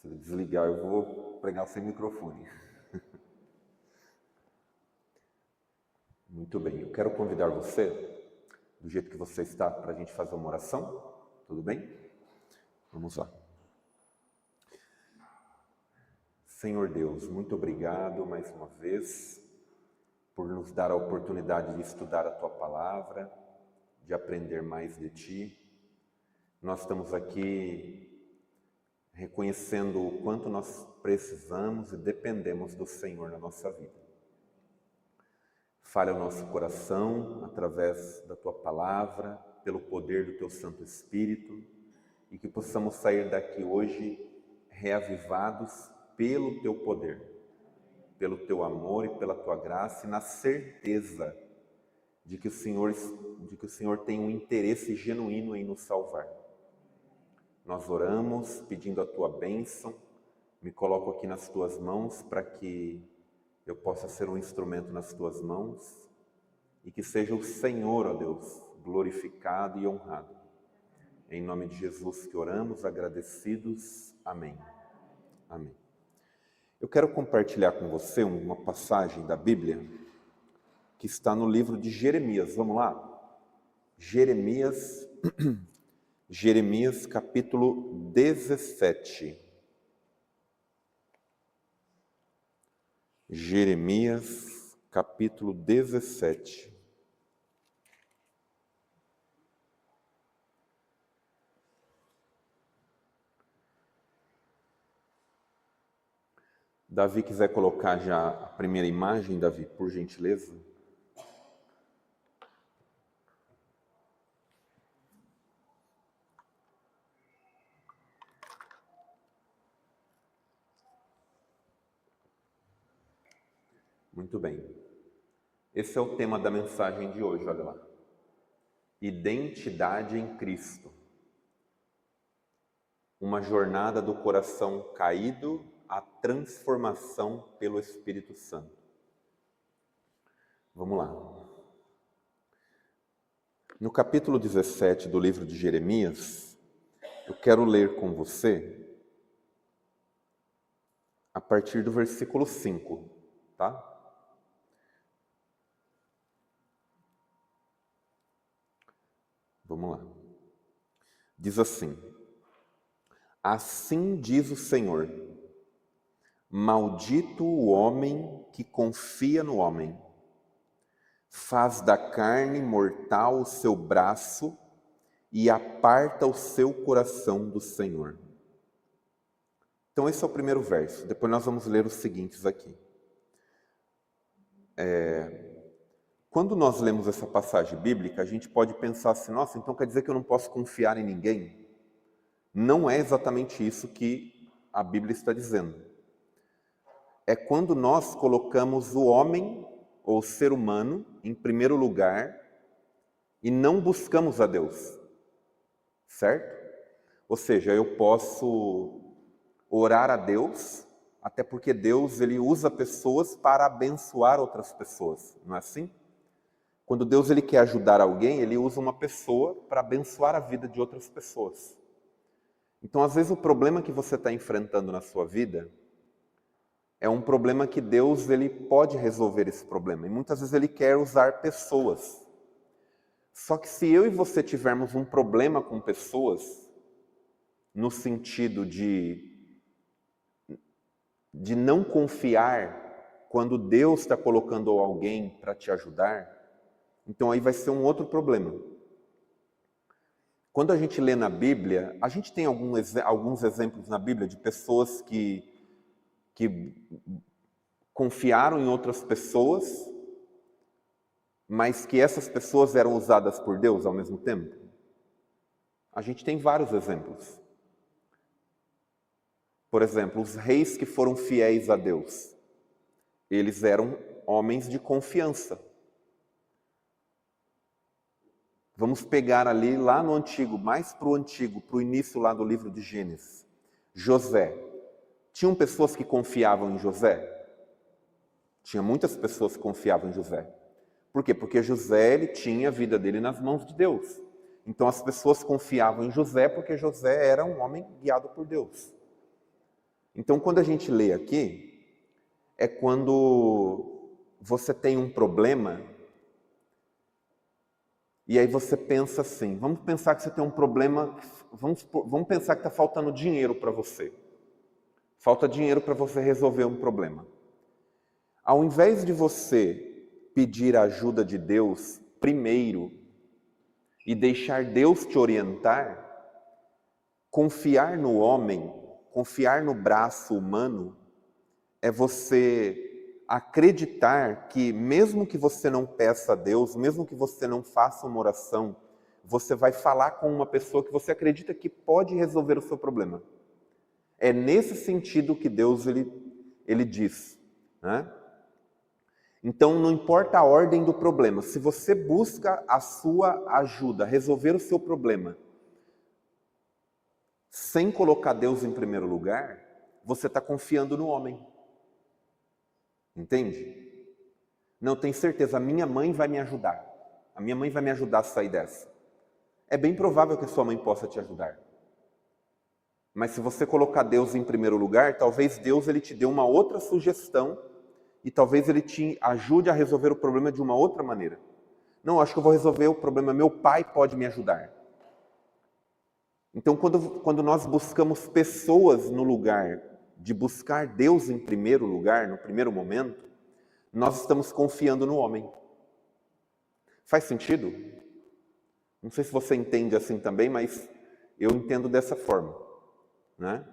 Se ele desligar, eu vou pregar sem microfone. Muito bem, eu quero convidar você, do jeito que você está, para a gente fazer uma oração. Tudo bem? Vamos lá. Senhor Deus, muito obrigado mais uma vez por nos dar a oportunidade de estudar a Tua Palavra, de aprender mais de Ti. Nós estamos aqui reconhecendo o quanto nós precisamos e dependemos do Senhor na nossa vida. Fale ao nosso coração através da Tua Palavra, pelo poder do Teu Santo Espírito, e que possamos sair daqui hoje reavivados pelo Teu poder, pelo Teu amor e pela Tua graça, e na certeza de que o Senhor tem um interesse genuíno em nos salvar. Nós oramos pedindo a Tua bênção, me coloco aqui nas Tuas mãos para que eu possa ser um instrumento nas Tuas mãos e que seja o Senhor, ó Deus, glorificado e honrado. Em nome de Jesus que oramos, agradecidos. Amém. Amém. Eu quero compartilhar com você uma passagem da Bíblia que está no livro de Jeremias. Vamos lá? Jeremias capítulo 17. Jeremias capítulo 17. Davi, quiser colocar já a primeira imagem, Davi, por gentileza. Muito bem. Esse é o tema da mensagem de hoje, olha lá. Identidade em Cristo. Uma jornada do coração caído à transformação pelo Espírito Santo. Vamos lá. No capítulo 17 do livro de Jeremias, eu quero ler com você a partir do versículo 5, tá? Vamos lá. Diz assim: assim diz o Senhor, maldito o homem que confia no homem, faz da carne mortal o seu braço e aparta o seu coração do Senhor. Então esse é o primeiro verso, depois nós vamos ler os seguintes aqui. Quando nós lemos essa passagem bíblica, a gente pode pensar assim, nossa, então quer dizer que eu não posso confiar em ninguém? Não é exatamente isso que a Bíblia está dizendo. É quando nós colocamos o homem, ou o ser humano, em primeiro lugar, e não buscamos a Deus. Certo? Ou seja, eu posso orar a Deus, até porque Deus ele usa pessoas para abençoar outras pessoas, não é assim? Quando Deus ele quer ajudar alguém, ele usa uma pessoa para abençoar a vida de outras pessoas. Então, às vezes, o problema que você está enfrentando na sua vida é um problema que Deus ele pode resolver esse problema. E muitas vezes ele quer usar pessoas. Só que se eu e você tivermos um problema com pessoas, no sentido de não confiar quando Deus está colocando alguém para te ajudar, então aí vai ser um outro problema. Quando a gente lê na Bíblia, a gente tem alguns exemplos na Bíblia de pessoas que confiaram em outras pessoas, mas que essas pessoas eram usadas por Deus ao mesmo tempo. A gente tem vários exemplos. Por exemplo, os reis que foram fiéis a Deus, eles eram homens de confiança. Vamos pegar ali, lá no Antigo, mais para o início lá do livro de Gênesis. José. Tinham pessoas que confiavam em José? Tinha muitas pessoas que confiavam em José. Por quê? Porque José ele tinha a vida dele nas mãos de Deus. Então as pessoas confiavam em José porque José era um homem guiado por Deus. Então, quando a gente lê aqui, é quando você tem um problema e aí você pensa assim, vamos pensar que você tem um problema, vamos pensar que está faltando dinheiro para você. Falta dinheiro para você resolver um problema. Ao invés de você pedir a ajuda de Deus primeiro e deixar Deus te orientar, confiar no homem, confiar no braço humano, é você acreditar que mesmo que você não peça a Deus, mesmo que você não faça uma oração, você vai falar com uma pessoa que você acredita que pode resolver o seu problema. É nesse sentido que Deus ele diz, né? Então, não importa a ordem do problema, se você busca a sua ajuda, resolver o seu problema, sem colocar Deus em primeiro lugar, você está confiando no homem. Entende? Não, tenho certeza, a minha mãe vai me ajudar. A minha mãe vai me ajudar a sair dessa. É bem provável que a sua mãe possa te ajudar. Mas se você colocar Deus em primeiro lugar, talvez Deus ele te dê uma outra sugestão e talvez ele te ajude a resolver o problema de uma outra maneira. Não, acho que eu vou resolver o problema, meu pai pode me ajudar. Então, quando nós buscamos pessoas no lugar de buscar Deus em primeiro lugar, no primeiro momento, nós estamos confiando no homem. Faz sentido? Não sei se você entende assim também, mas eu entendo dessa forma, né?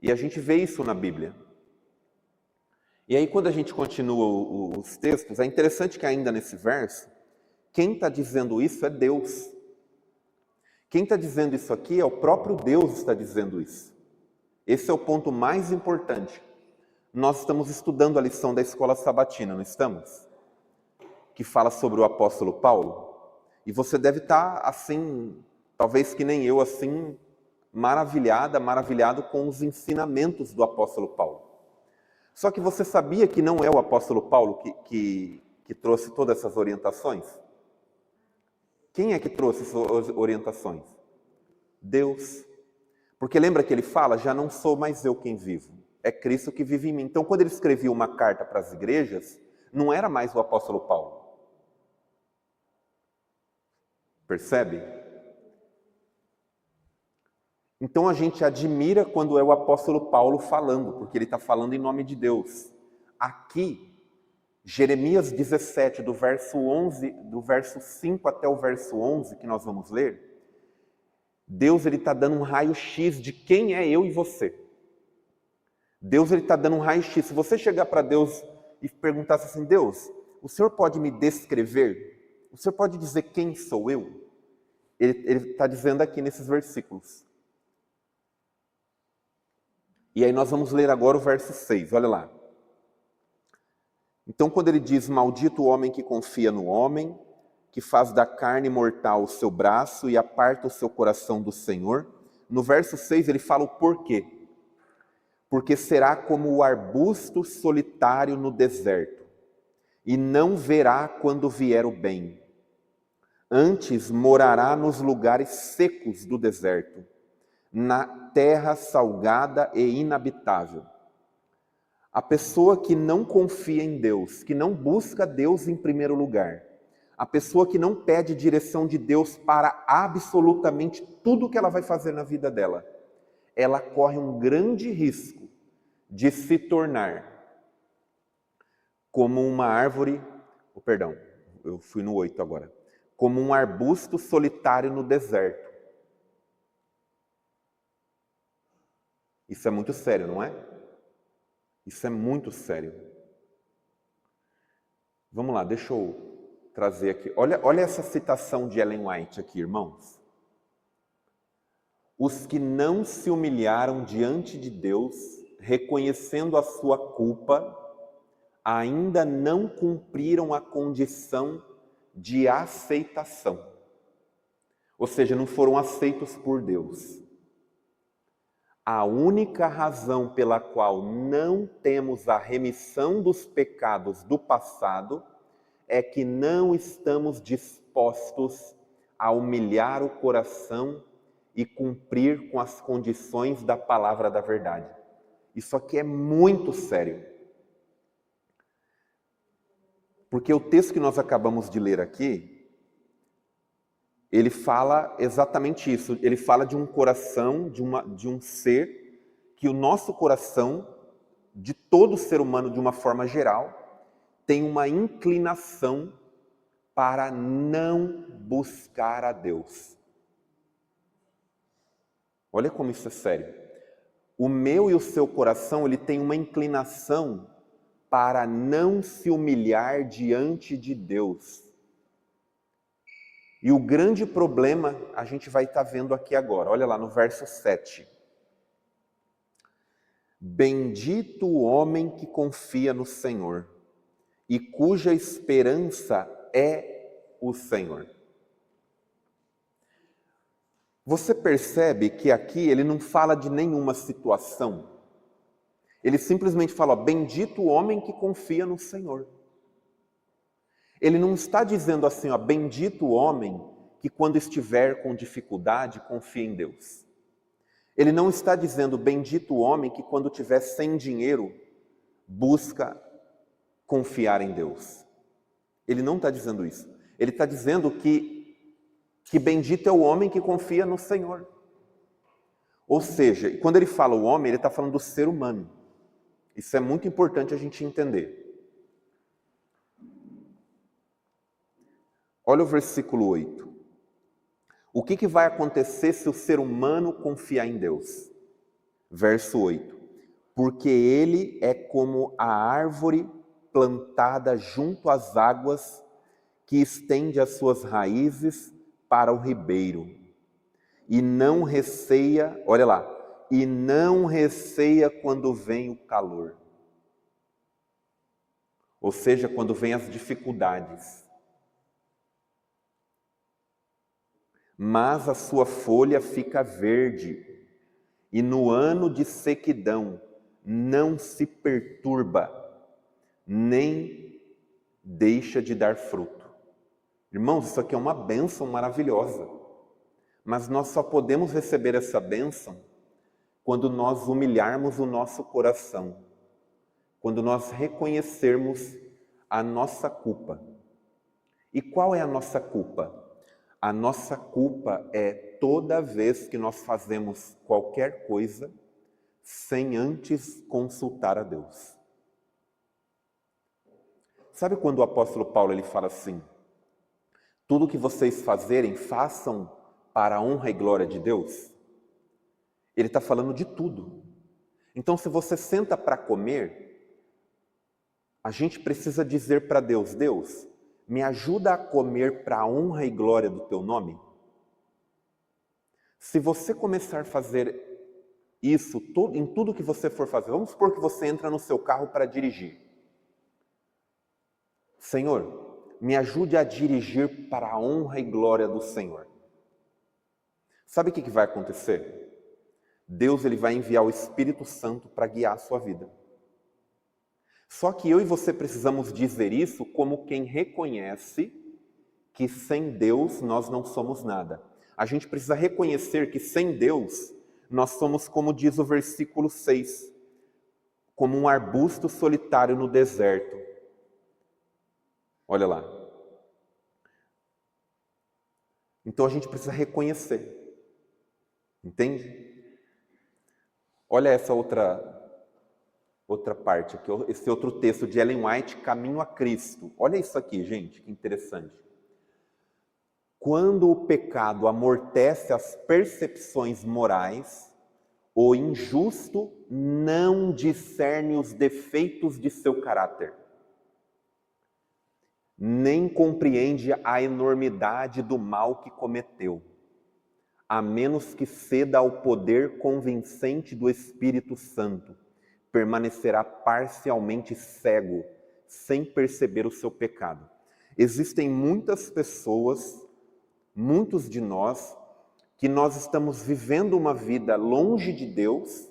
E a gente vê isso na Bíblia. E aí, quando a gente continua os textos, é interessante que ainda nesse verso, quem está dizendo isso é Deus. Quem está dizendo isso aqui é o próprio Deus está dizendo isso. Esse é o ponto mais importante. Nós estamos estudando a lição da escola sabatina, não estamos? Que fala sobre o apóstolo Paulo. E você deve estar assim, talvez que nem eu, assim, maravilhado com os ensinamentos do apóstolo Paulo. Só que você sabia que não é o apóstolo Paulo que trouxe todas essas orientações? Quem é que trouxe essas orientações? Deus. Porque lembra que ele fala, já não sou mais eu quem vivo, é Cristo que vive em mim. Então, quando ele escrevia uma carta para as igrejas, não era mais o apóstolo Paulo. Percebe? Então a gente admira quando é o apóstolo Paulo falando, porque ele está falando em nome de Deus. Aqui, Jeremias 17, do verso 5 até o verso 11, que nós vamos ler, Deus está dando um raio-x de quem é eu e você. Deus está dando um raio-x. Se você chegar para Deus e perguntar assim, Deus, o Senhor pode me descrever? O Senhor pode dizer quem sou eu? Ele está dizendo aqui nesses versículos. E aí nós vamos ler agora o verso 6, olha lá. Então, quando ele diz, maldito o homem que confia no homem, que faz da carne mortal o seu braço e aparta o seu coração do Senhor, no verso 6 ele fala o porquê. Porque será como o arbusto solitário no deserto, e não verá quando vier o bem. Antes morará nos lugares secos do deserto, na terra salgada e inabitável. A pessoa que não confia em Deus, que não busca Deus em primeiro lugar, a pessoa que não pede direção de Deus para absolutamente tudo que ela vai fazer na vida dela, ela corre um grande risco de se tornar como uma árvore, eu fui no 8 agora, como um arbusto solitário no deserto. Isso é muito sério, não é? Isso é muito sério. Vamos lá, deixa eu trazer aqui. Olha essa citação de Ellen White aqui, irmãos. Os que não se humilharam diante de Deus, reconhecendo a sua culpa, ainda não cumpriram a condição de aceitação. Ou seja, não foram aceitos por Deus. A única razão pela qual não temos a remissão dos pecados do passado é que não estamos dispostos a humilhar o coração e cumprir com as condições da palavra da verdade. Isso aqui é muito sério. Porque o texto que nós acabamos de ler aqui, ele fala exatamente isso. Ele fala de um coração, de um ser, que o nosso coração, de todo ser humano de uma forma geral, tem uma inclinação para não buscar a Deus. Olha como isso é sério. O meu e o seu coração, ele tem uma inclinação para não se humilhar diante de Deus. E o grande problema a gente vai estar vendo aqui agora. Olha lá no verso 7. Bendito o homem que confia no Senhor e cuja esperança é o Senhor. Você percebe que aqui ele não fala de nenhuma situação. Ele simplesmente fala, ó, bendito o homem que confia no Senhor. Ele não está dizendo assim, ó, bendito o homem que quando estiver com dificuldade confia em Deus. Ele não está dizendo bendito o homem que quando estiver sem dinheiro busca confiar em Deus. Ele não está dizendo isso. Ele está dizendo que bendito é o homem que confia no Senhor. Ou seja, quando ele fala o homem, ele está falando do ser humano. Isso é muito importante a gente entender. Olha o versículo 8. O que vai acontecer se o ser humano confiar em Deus? Verso 8. Porque ele é como a árvore plantada junto às águas, que estende as suas raízes para o ribeiro. E não receia, olha lá, e não receia quando vem o calor. Ou seja, quando vem as dificuldades. Mas a sua folha fica verde, e no ano de sequidão não se perturba, nem deixa de dar fruto. Irmãos, isso aqui é uma bênção maravilhosa. Mas nós só podemos receber essa bênção quando nós humilharmos o nosso coração, quando nós reconhecermos a nossa culpa. E qual é a nossa culpa? A nossa culpa é toda vez que nós fazemos qualquer coisa sem antes consultar a Deus. Sabe quando o apóstolo Paulo ele fala assim, tudo que vocês fazerem, façam para a honra e glória de Deus? Ele está falando de tudo. Então, se você senta para comer, a gente precisa dizer para Deus, Deus, me ajuda a comer para a honra e glória do teu nome? Se você começar a fazer isso em tudo que você for fazer, vamos supor que você entra no seu carro para dirigir. Senhor, me ajude a dirigir para a honra e glória do Senhor. Sabe o que vai acontecer? Deus ele vai enviar o Espírito Santo para guiar a sua vida. Só que eu e você precisamos dizer isso como quem reconhece que sem Deus nós não somos nada. A gente precisa reconhecer que sem Deus nós somos, como diz o versículo 6, como um arbusto solitário no deserto. Olha lá. Então a gente precisa reconhecer. Entende? Olha essa outra parte aqui, esse outro texto de Ellen White, Caminho a Cristo. Olha isso aqui, gente, que interessante. Quando o pecado amortece as percepções morais, o injusto não discerne os defeitos de seu caráter, nem compreende a enormidade do mal que cometeu, a menos que ceda ao poder convincente do Espírito Santo, permanecerá parcialmente cego, sem perceber o seu pecado. Existem muitas pessoas, muitos de nós, que nós estamos vivendo uma vida longe de Deus,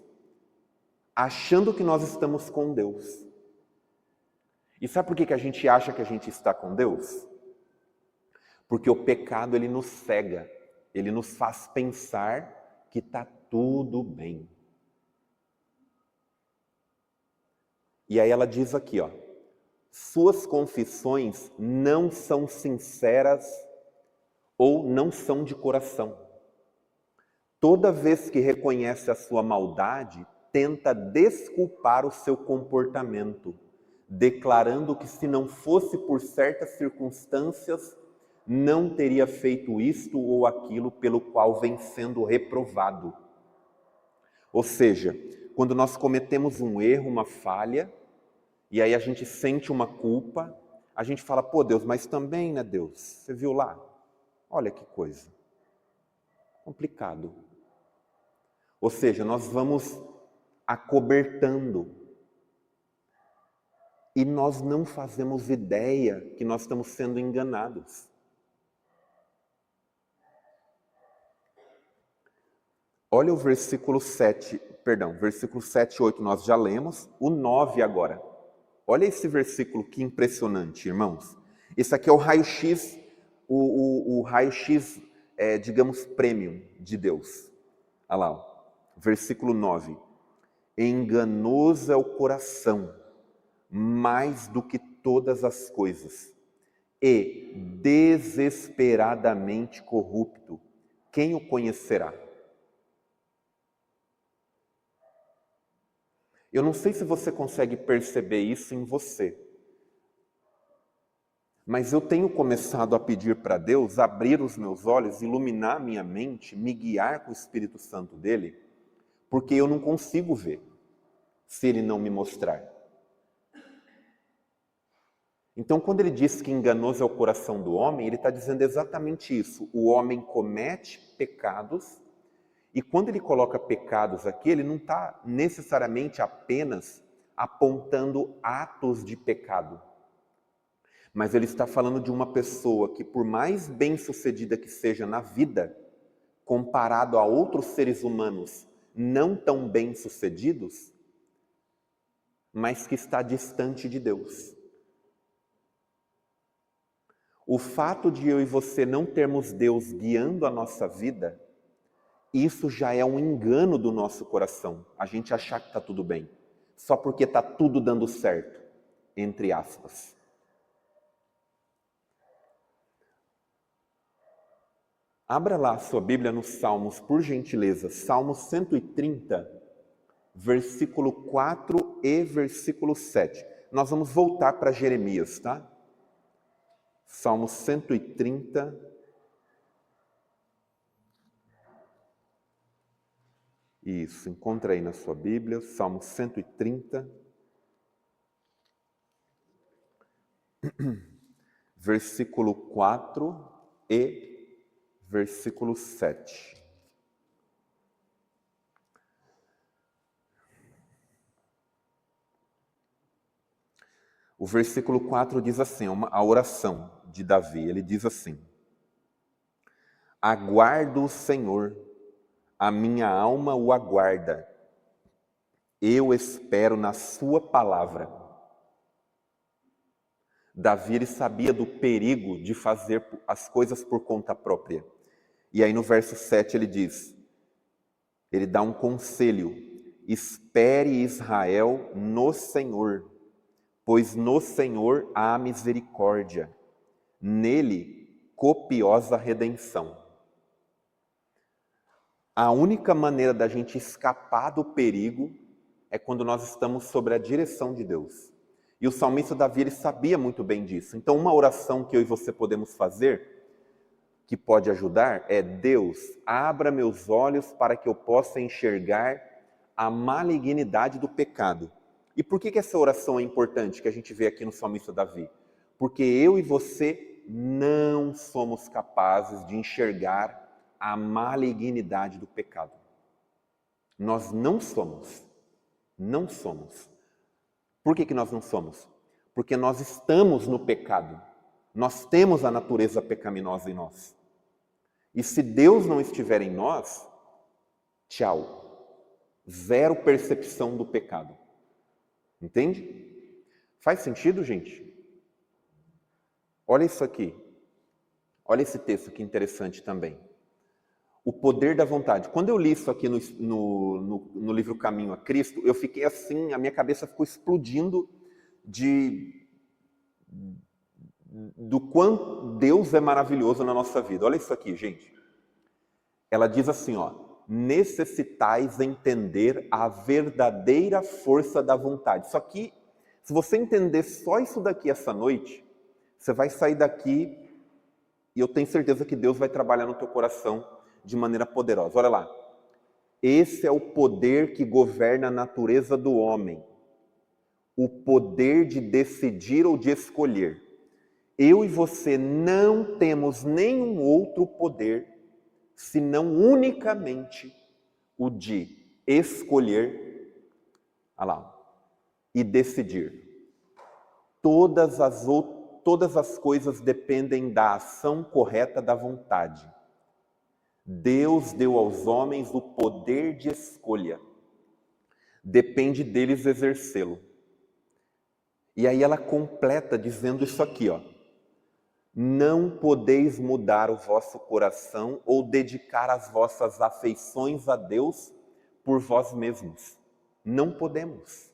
achando que nós estamos com Deus. E sabe por que a gente acha que a gente está com Deus? Porque o pecado ele nos cega, ele nos faz pensar que está tudo bem. E aí ela diz aqui, ó, suas confissões não são sinceras ou não são de coração. Toda vez que reconhece a sua maldade, tenta desculpar o seu comportamento, declarando que se não fosse por certas circunstâncias, não teria feito isto ou aquilo pelo qual vem sendo reprovado. Ou seja, quando nós cometemos um erro, uma falha, e aí a gente sente uma culpa, a gente fala, pô Deus, mas também, né Deus, você viu lá? Olha que coisa. Complicado. Ou seja, nós vamos acobertando e nós não fazemos ideia que nós estamos sendo enganados. Olha o versículo 7 e 8 nós já lemos, o 9 agora. Olha esse versículo que impressionante, irmãos. Esse aqui é o raio-x, o raio-x, digamos, premium de Deus. Olha lá, ó. Versículo 9. Enganoso é o coração, mais do que todas as coisas, e desesperadamente corrupto. Quem o conhecerá? Eu não sei se você consegue perceber isso em você, mas eu tenho começado a pedir para Deus abrir os meus olhos, iluminar a minha mente, me guiar com o Espírito Santo dele, porque eu não consigo ver se ele não me mostrar. Então, quando ele diz que enganoso é o coração do homem, ele está dizendo exatamente isso. O homem comete pecados, e quando ele coloca pecados aqui, ele não está necessariamente apenas apontando atos de pecado. Mas ele está falando de uma pessoa que, por mais bem-sucedida que seja na vida, comparado a outros seres humanos não tão bem-sucedidos, mas que está distante de Deus. O fato de eu e você não termos Deus guiando a nossa vida, isso já é um engano do nosso coração. A gente achar que está tudo bem, só porque está tudo dando certo, entre aspas. Abra lá a sua Bíblia nos Salmos, por gentileza. Salmo 130, versículo 4 e versículo 7. Nós vamos voltar para Jeremias, tá? Salmo 130. Isso, encontra aí na sua Bíblia, Salmo 130. Versículo 4 e versículo 7. O versículo 4 diz assim, a oração de Davi, ele diz assim: aguardo o Senhor, a minha alma o aguarda, eu espero na sua palavra. Davi, ele sabia do perigo de fazer as coisas por conta própria. E aí no verso 7 ele diz, ele dá um conselho: espere Israel no Senhor, pois no Senhor há misericórdia, nele copiosa redenção. A única maneira da gente escapar do perigo é quando nós estamos sob a direção de Deus. E o salmista Davi, ele sabia muito bem disso. Então, uma oração que eu e você podemos fazer, que pode ajudar, é: Deus, abra meus olhos para que eu possa enxergar a malignidade do pecado. E por que essa oração é importante, que a gente vê aqui no salmista Davi? Porque eu e você não somos capazes de enxergar a malignidade do pecado. Nós não somos. Não somos. Por que nós não somos? Porque nós estamos no pecado. Nós temos a natureza pecaminosa em nós. E se Deus não estiver em nós, tchau. Zero percepção do pecado. Entende? Faz sentido, gente? Olha isso aqui. Olha esse texto que interessante também. O poder da vontade. Quando eu li isso aqui no livro Caminho a Cristo, eu fiquei assim, a minha cabeça ficou explodindo do quanto Deus é maravilhoso na nossa vida. Olha isso aqui, gente. Ela diz assim, ó: necessitais entender a verdadeira força da vontade. Só que, se você entender só isso daqui essa noite, você vai sair daqui e eu tenho certeza que Deus vai trabalhar no teu coração de maneira poderosa. Olha lá. Esse é o poder que governa a natureza do homem. O poder de decidir ou de escolher. Eu e você não temos nenhum outro poder senão unicamente o de escolher, olha lá, e decidir. Todas as coisas dependem da ação correta da vontade. Deus deu aos homens o poder de escolha. Depende deles exercê-lo. E aí ela completa dizendo isso aqui, ó: não podeis mudar o vosso coração ou dedicar as vossas afeições a Deus por vós mesmos. Não podemos.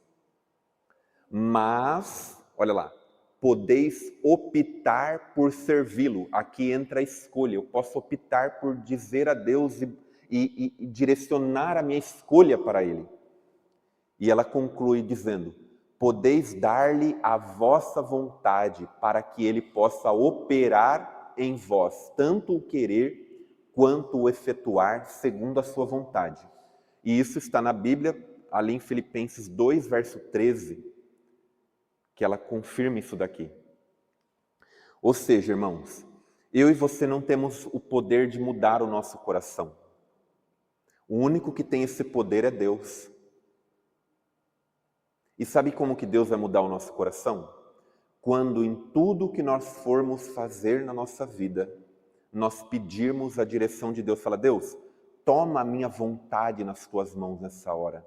Mas, olha lá, podeis optar por servi-lo. Aqui entra a escolha. Eu posso optar por dizer a Deus e direcionar a minha escolha para Ele. E ela conclui dizendo: podeis dar-lhe a vossa vontade para que Ele possa operar em vós, tanto o querer quanto o efetuar segundo a sua vontade. E isso está na Bíblia, ali em Filipenses 2, verso 13, que ela confirma isso daqui. Ou seja, irmãos, eu e você não temos o poder de mudar o nosso coração. O único que tem esse poder é Deus. E sabe como que Deus vai mudar o nosso coração? Quando em tudo que nós formos fazer na nossa vida, nós pedirmos a direção de Deus. Fala: Deus, toma a minha vontade nas tuas mãos nessa hora.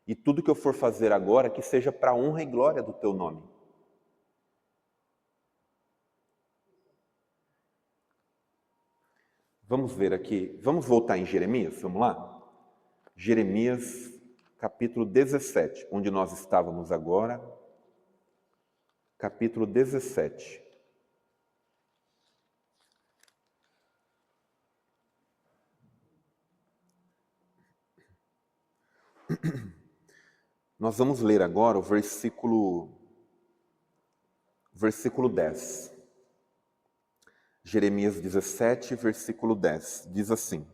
E tudo que eu for fazer agora, que seja para a honra e glória do teu nome. Vamos ver aqui, vamos voltar em Jeremias, vamos lá? Jeremias, capítulo 17, onde nós estávamos agora. Capítulo 17. Nós vamos ler agora o versículo 10. Jeremias 17, versículo 10. Diz assim: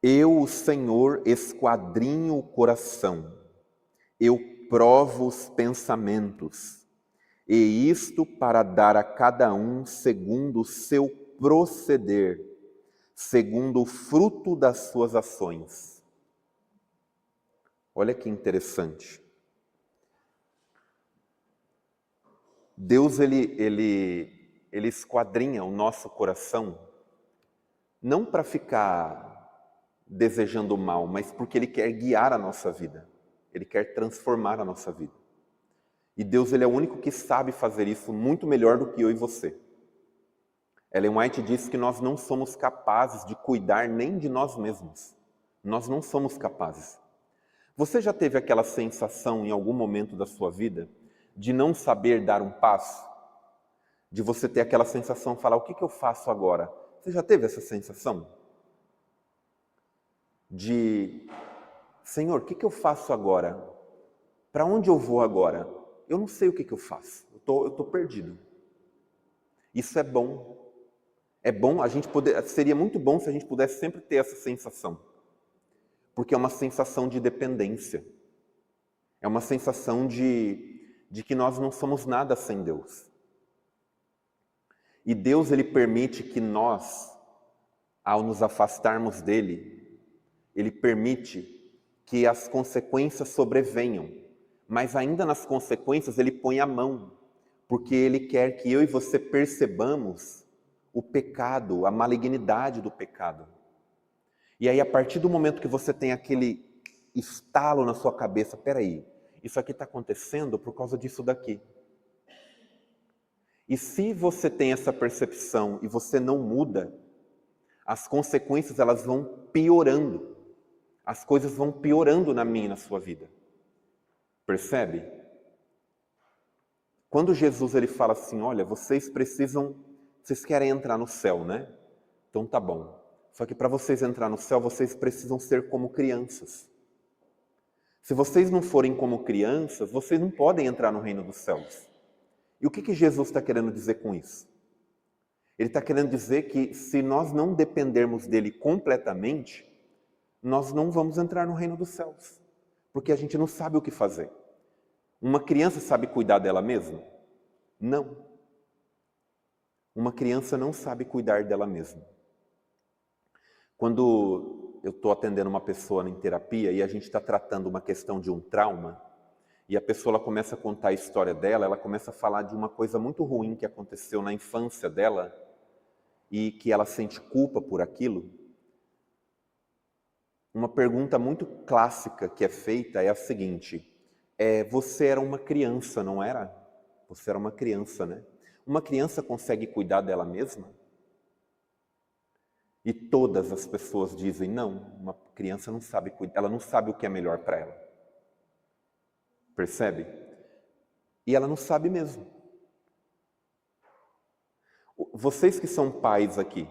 eu, o Senhor, esquadrinho o coração, eu provo os pensamentos, e isto para dar a cada um segundo o seu proceder, segundo o fruto das suas ações. Olha que interessante. Deus, ele esquadrinha o nosso coração, não para ficar desejando o mal, mas porque Ele quer guiar a nossa vida. Ele quer transformar a nossa vida. E Deus, Ele é o único que sabe fazer isso muito melhor do que eu e você. Ellen White diz que nós não somos capazes de cuidar nem de nós mesmos. Nós não somos capazes. Você já teve aquela sensação em algum momento da sua vida de não saber dar um passo? De você ter aquela sensação, falar: o que eu faço agora? Você já teve essa sensação? De: Senhor, o que eu faço agora? Para onde eu vou agora? Eu não sei o que eu faço. Eu tô perdido. Isso é bom. É bom a gente poder. Seria muito bom se a gente pudesse sempre ter essa sensação, porque é uma sensação de dependência. É uma sensação de que nós não somos nada sem Deus. E Deus, Ele permite que nós, ao nos afastarmos dEle, Ele permite que as consequências sobrevenham. Mas ainda nas consequências Ele põe a mão, porque Ele quer que eu e você percebamos o pecado, a malignidade do pecado. E aí, a partir do momento que você tem aquele estalo na sua cabeça: peraí, isso aqui está acontecendo por causa disso daqui. E se você tem essa percepção e você não muda, as consequências elas vão piorando. As coisas vão piorando na minha e na sua vida. Percebe? Quando Jesus ele fala assim, olha, vocês querem entrar no céu, né? Então tá bom. Só que para vocês entrar no céu, vocês precisam ser como crianças. Se vocês não forem como crianças, vocês não podem entrar no reino dos céus. E o que Jesus está querendo dizer com isso? Ele está querendo dizer que se nós não dependermos dele completamente, nós não vamos entrar no reino dos céus. Porque a gente não sabe o que fazer. Uma criança sabe cuidar dela mesma? Não. Uma criança não sabe cuidar dela mesma. Quando eu estou atendendo uma pessoa em terapia e a gente está tratando uma questão de um trauma, e a pessoa ela começa a contar a história dela, ela começa a falar de uma coisa muito ruim que aconteceu na infância dela e que ela sente culpa por aquilo. Uma pergunta muito clássica que é feita é a seguinte: você era uma criança, não era? Você era uma criança, né? Uma criança consegue cuidar dela mesma? E todas as pessoas dizem, não, uma criança não sabe cuidar, ela não sabe o que é melhor para ela. Percebe? E ela não sabe mesmo. Vocês que são pais aqui,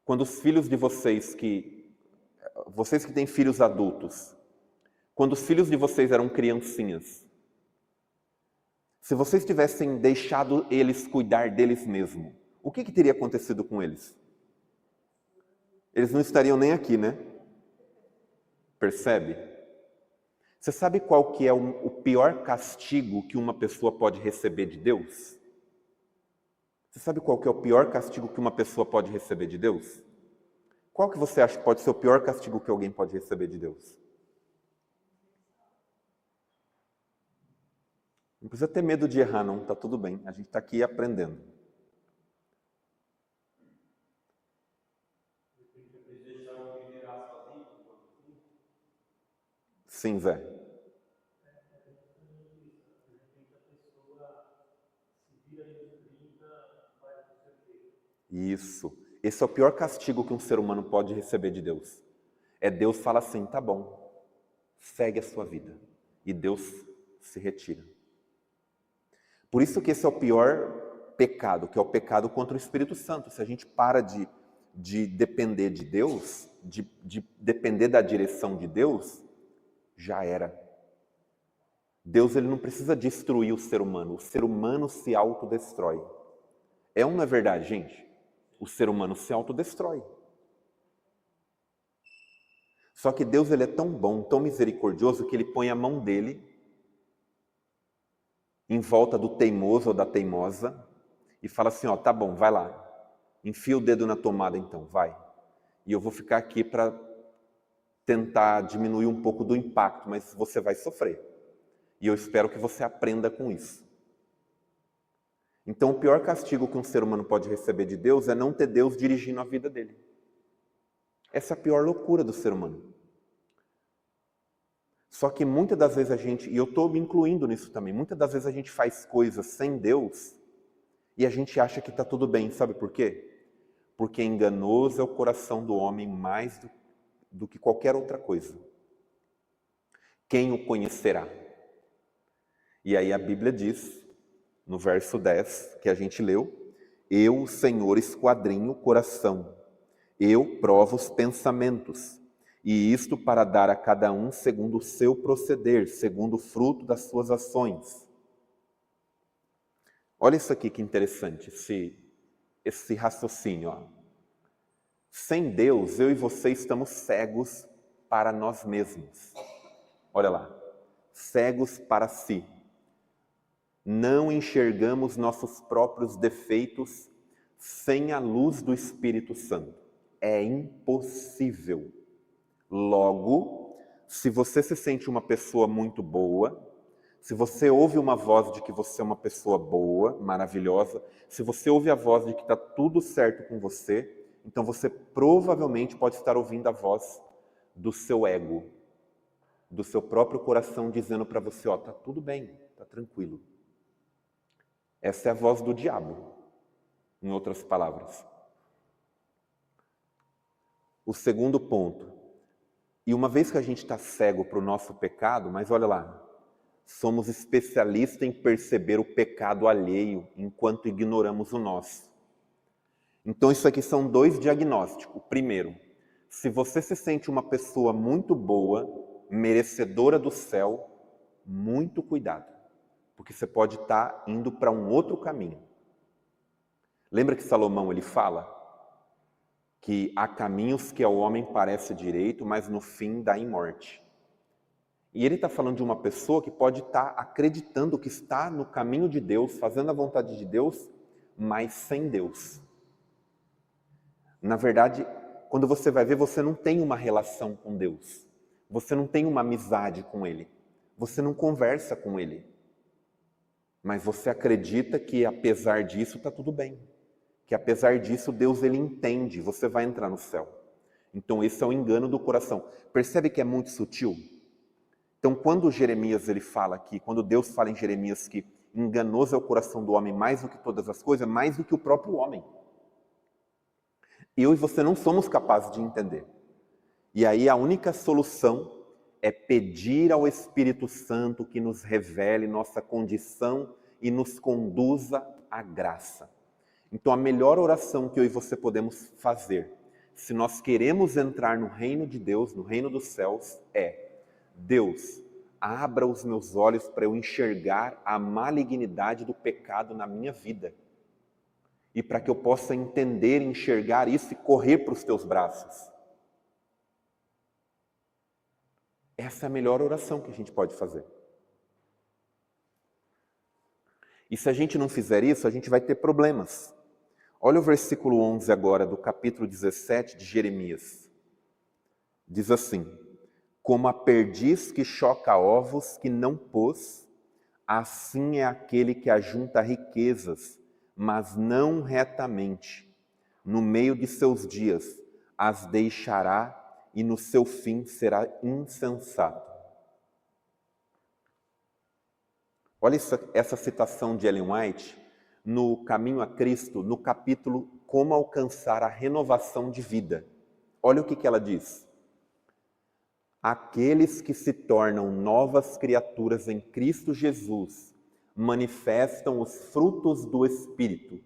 quando os filhos de vocês que têm filhos adultos, quando os filhos de vocês eram criancinhas, se vocês tivessem deixado eles cuidar deles mesmos, o que teria acontecido com eles? Eles não estariam nem aqui, né? Percebe? Você sabe qual que é o pior castigo que uma pessoa pode receber de Deus? Você sabe qual que é o pior castigo que uma pessoa pode receber de Deus? Qual que você acha que pode ser o pior castigo que alguém pode receber de Deus? Não precisa ter medo de errar, não. Tá tudo bem. A gente está aqui aprendendo. Sim, Zé. Isso. Esse é o pior castigo que um ser humano pode receber de Deus. É Deus fala assim, tá bom, segue a sua vida. E Deus se retira. Por isso que esse é o pior pecado, que é o pecado contra o Espírito Santo. Se a gente para de depender de Deus, de depender da direção de Deus, já era. Deus ele não precisa destruir o ser humano se autodestrói. É uma verdade, gente. O ser humano se autodestrói. Só que Deus ele é tão bom, tão misericordioso, que ele põe a mão dele em volta do teimoso ou da teimosa e fala assim, ó, tá bom, vai lá. Enfia o dedo na tomada então, vai. E eu vou ficar aqui para tentar diminuir um pouco do impacto, mas você vai sofrer. E eu espero que você aprenda com isso. Então, o pior castigo que um ser humano pode receber de Deus é não ter Deus dirigindo a vida dele. Essa é a pior loucura do ser humano. Só que muitas das vezes a gente, e eu estou me incluindo nisso também, muitas das vezes a gente faz coisas sem Deus e a gente acha que está tudo bem. Sabe por quê? Porque enganoso é o coração do homem mais do que qualquer outra coisa. Quem o conhecerá? E aí a Bíblia diz, no verso 10, que a gente leu, eu, Senhor, esquadrinho o coração, eu provo os pensamentos, e isto para dar a cada um segundo o seu proceder, segundo o fruto das suas ações. Olha isso aqui que interessante, esse raciocínio. Ó. Sem Deus, eu e você estamos cegos para nós mesmos. Olha lá, cegos para si. Não enxergamos nossos próprios defeitos sem a luz do Espírito Santo. É impossível. Logo, se você se sente uma pessoa muito boa, se você ouve uma voz de que você é uma pessoa boa, maravilhosa, se você ouve a voz de que está tudo certo com você, então você provavelmente pode estar ouvindo a voz do seu ego, do seu próprio coração dizendo para você, ó, tá tudo bem, tá tranquilo. Essa é a voz do diabo, em outras palavras. O segundo ponto. E uma vez que a gente está cego para o nosso pecado, mas olha lá, somos especialistas em perceber o pecado alheio enquanto ignoramos o nosso. Então isso aqui são dois diagnósticos. O primeiro, se você se sente uma pessoa muito boa, merecedora do céu, muito cuidado, porque você pode estar indo para um outro caminho. Lembra que Salomão ele fala que há caminhos que ao homem parece direito, mas no fim dá em morte. E ele está falando de uma pessoa que pode estar acreditando que está no caminho de Deus, fazendo a vontade de Deus, mas sem Deus. Na verdade, quando você vai ver, você não tem uma relação com Deus. Você não tem uma amizade com Ele. Você não conversa com Ele. Mas você acredita que apesar disso está tudo bem. Que apesar disso Deus ele entende, você vai entrar no céu. Então esse é o engano do coração. Percebe que é muito sutil? Então quando Jeremias ele fala aqui, quando Deus fala em Jeremias que enganoso é o coração do homem mais do que todas as coisas, mais do que o próprio homem. Eu e você não somos capazes de entender. E aí a única solução é pedir ao Espírito Santo que nos revele nossa condição e nos conduza à graça. Então a melhor oração que eu e você podemos fazer, se nós queremos entrar no reino de Deus, no reino dos céus, é: Deus, abra os meus olhos para eu enxergar a malignidade do pecado na minha vida. E para que eu possa entender, enxergar isso e correr para os teus braços. Essa é a melhor oração que a gente pode fazer. E se a gente não fizer isso, a gente vai ter problemas. Olha o versículo 11 agora, do capítulo 17 de Jeremias. Diz assim: como a perdiz que choca ovos que não pôs, assim é aquele que ajunta riquezas, mas não retamente. No meio de seus dias as deixará e no seu fim será insensato. Olha essa citação de Ellen White no Caminho a Cristo, no capítulo Como Alcançar a Renovação de Vida. Olha o que ela diz. Aqueles que se tornam novas criaturas em Cristo Jesus manifestam os frutos do Espírito,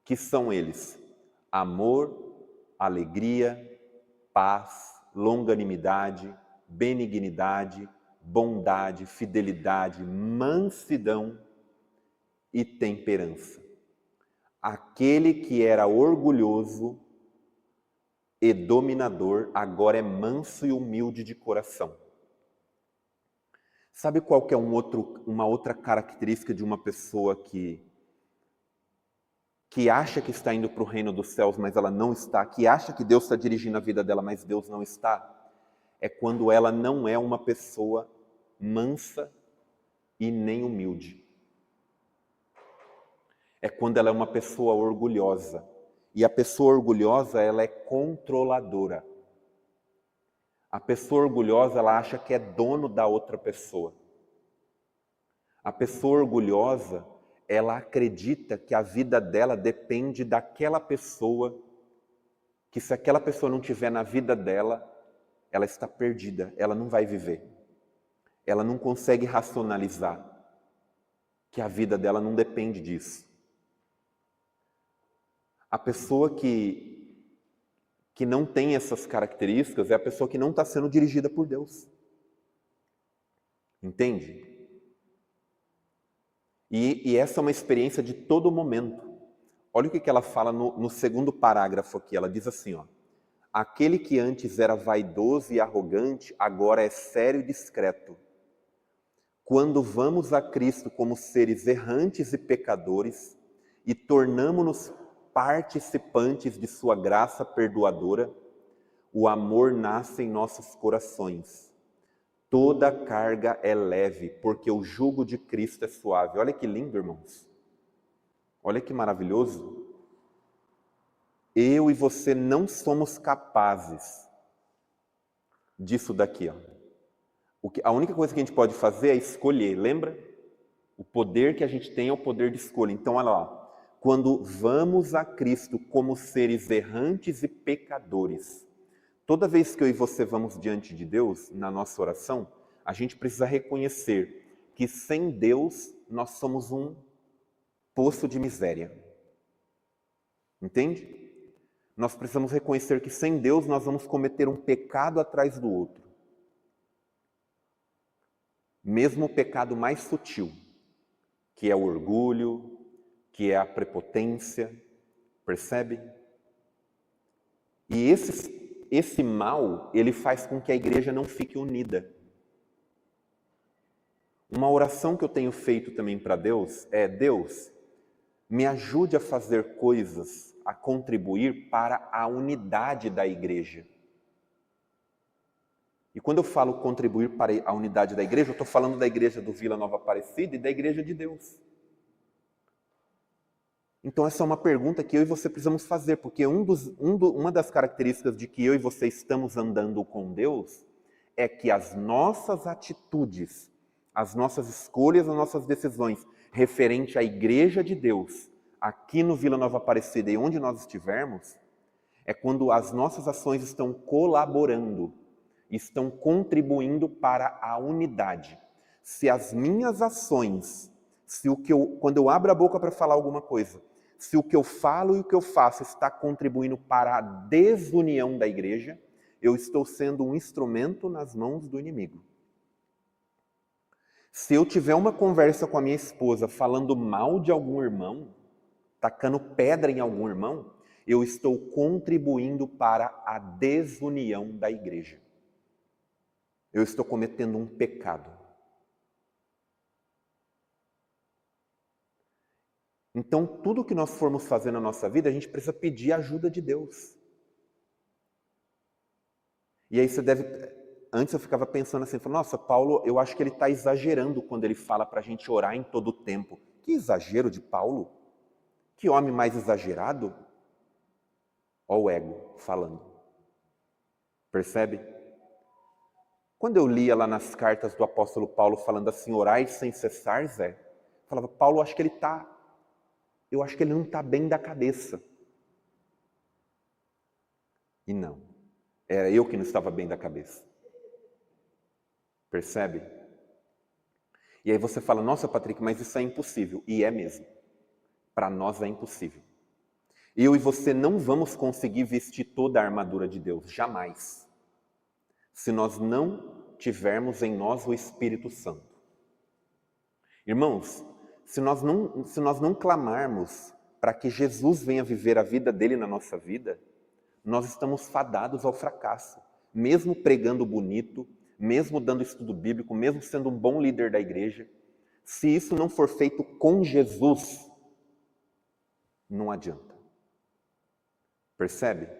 que são eles: amor, alegria, paz, longanimidade, benignidade, bondade, fidelidade, mansidão e temperança. Aquele que era orgulhoso e dominador, agora é manso e humilde de coração. Sabe qual que é uma outra característica de uma pessoa que acha que está indo para o reino dos céus, mas ela não está, que acha que Deus está dirigindo a vida dela, mas Deus não está? É quando ela não é uma pessoa mansa e nem humilde. É quando ela é uma pessoa orgulhosa. E a pessoa orgulhosa, ela é controladora. A pessoa orgulhosa, ela acha que é dono da outra pessoa. A pessoa orgulhosa, ela acredita que a vida dela depende daquela pessoa, que se aquela pessoa não estiver na vida dela, ela está perdida, ela não vai viver. Ela não consegue racionalizar que a vida dela não depende disso. A pessoa que não tem essas características é a pessoa que não está sendo dirigida por Deus. Entende? E essa é uma experiência de todo momento. Olha o que ela fala no segundo parágrafo aqui. Ela diz assim, ó: aquele que antes era vaidoso e arrogante, agora é sério e discreto. Quando vamos a Cristo como seres errantes e pecadores e tornamo-nos participantes de sua graça perdoadora, o amor nasce em nossos corações. Toda carga é leve, porque o jugo de Cristo é suave. Olha que lindo, irmãos. Olha que maravilhoso. Eu e você não somos capazes disso daqui, ó. A única coisa que a gente pode fazer é escolher, lembra? O poder que a gente tem é o poder de escolha. Então, olha lá. Quando vamos a Cristo como seres errantes e pecadores, toda vez que eu e você vamos diante de Deus, na nossa oração, a gente precisa reconhecer que sem Deus nós somos um poço de miséria. Entende? Nós precisamos reconhecer que sem Deus nós vamos cometer um pecado atrás do outro. Mesmo o pecado mais sutil, que é o orgulho, que é a prepotência, percebe? E esse mal, ele faz com que a igreja não fique unida. Uma oração que eu tenho feito também para Deus é: Deus, me ajude a fazer coisas, a contribuir para a unidade da igreja. E quando eu falo contribuir para a unidade da igreja, eu estou falando da igreja do Vila Nova Aparecida e da igreja de Deus. Então essa é uma pergunta que eu e você precisamos fazer, porque uma das características de que eu e você estamos andando com Deus é que as nossas atitudes, as nossas escolhas, as nossas decisões referente à igreja de Deus, aqui no Vila Nova Aparecida e onde nós estivermos, é quando as nossas ações estão colaborando, estão contribuindo para a unidade. Se as minhas ações, quando eu abro a boca para falar alguma coisa, se o que eu falo e o que eu faço está contribuindo para a desunião da igreja, eu estou sendo um instrumento nas mãos do inimigo. Se eu tiver uma conversa com a minha esposa falando mal de algum irmão, tacando pedra em algum irmão, eu estou contribuindo para a desunião da igreja. Eu estou cometendo um pecado. Então, tudo que nós formos fazer na nossa vida, a gente precisa pedir a ajuda de Deus. E aí antes eu ficava pensando assim, nossa, Paulo, eu acho que ele está exagerando quando ele fala para a gente orar em todo o tempo. Que exagero de Paulo? Que homem mais exagerado? Olha o ego falando. Percebe? Quando eu lia lá nas cartas do apóstolo Paulo falando assim, orai sem cessar, Zé, falava, Paulo, eu acho que ele não está bem da cabeça. E não, era eu que não estava bem da cabeça. Percebe? E aí você fala, nossa, Patrick, mas isso é impossível. E é mesmo. Para nós é impossível. Eu e você não vamos conseguir vestir toda a armadura de Deus, jamais. Se nós não tivermos em nós o Espírito Santo. Irmãos, se nós não clamarmos para que Jesus venha viver a vida dele na nossa vida, nós estamos fadados ao fracasso. Mesmo pregando bonito, mesmo dando estudo bíblico, mesmo sendo um bom líder da igreja, se isso não for feito com Jesus, não adianta. Percebe?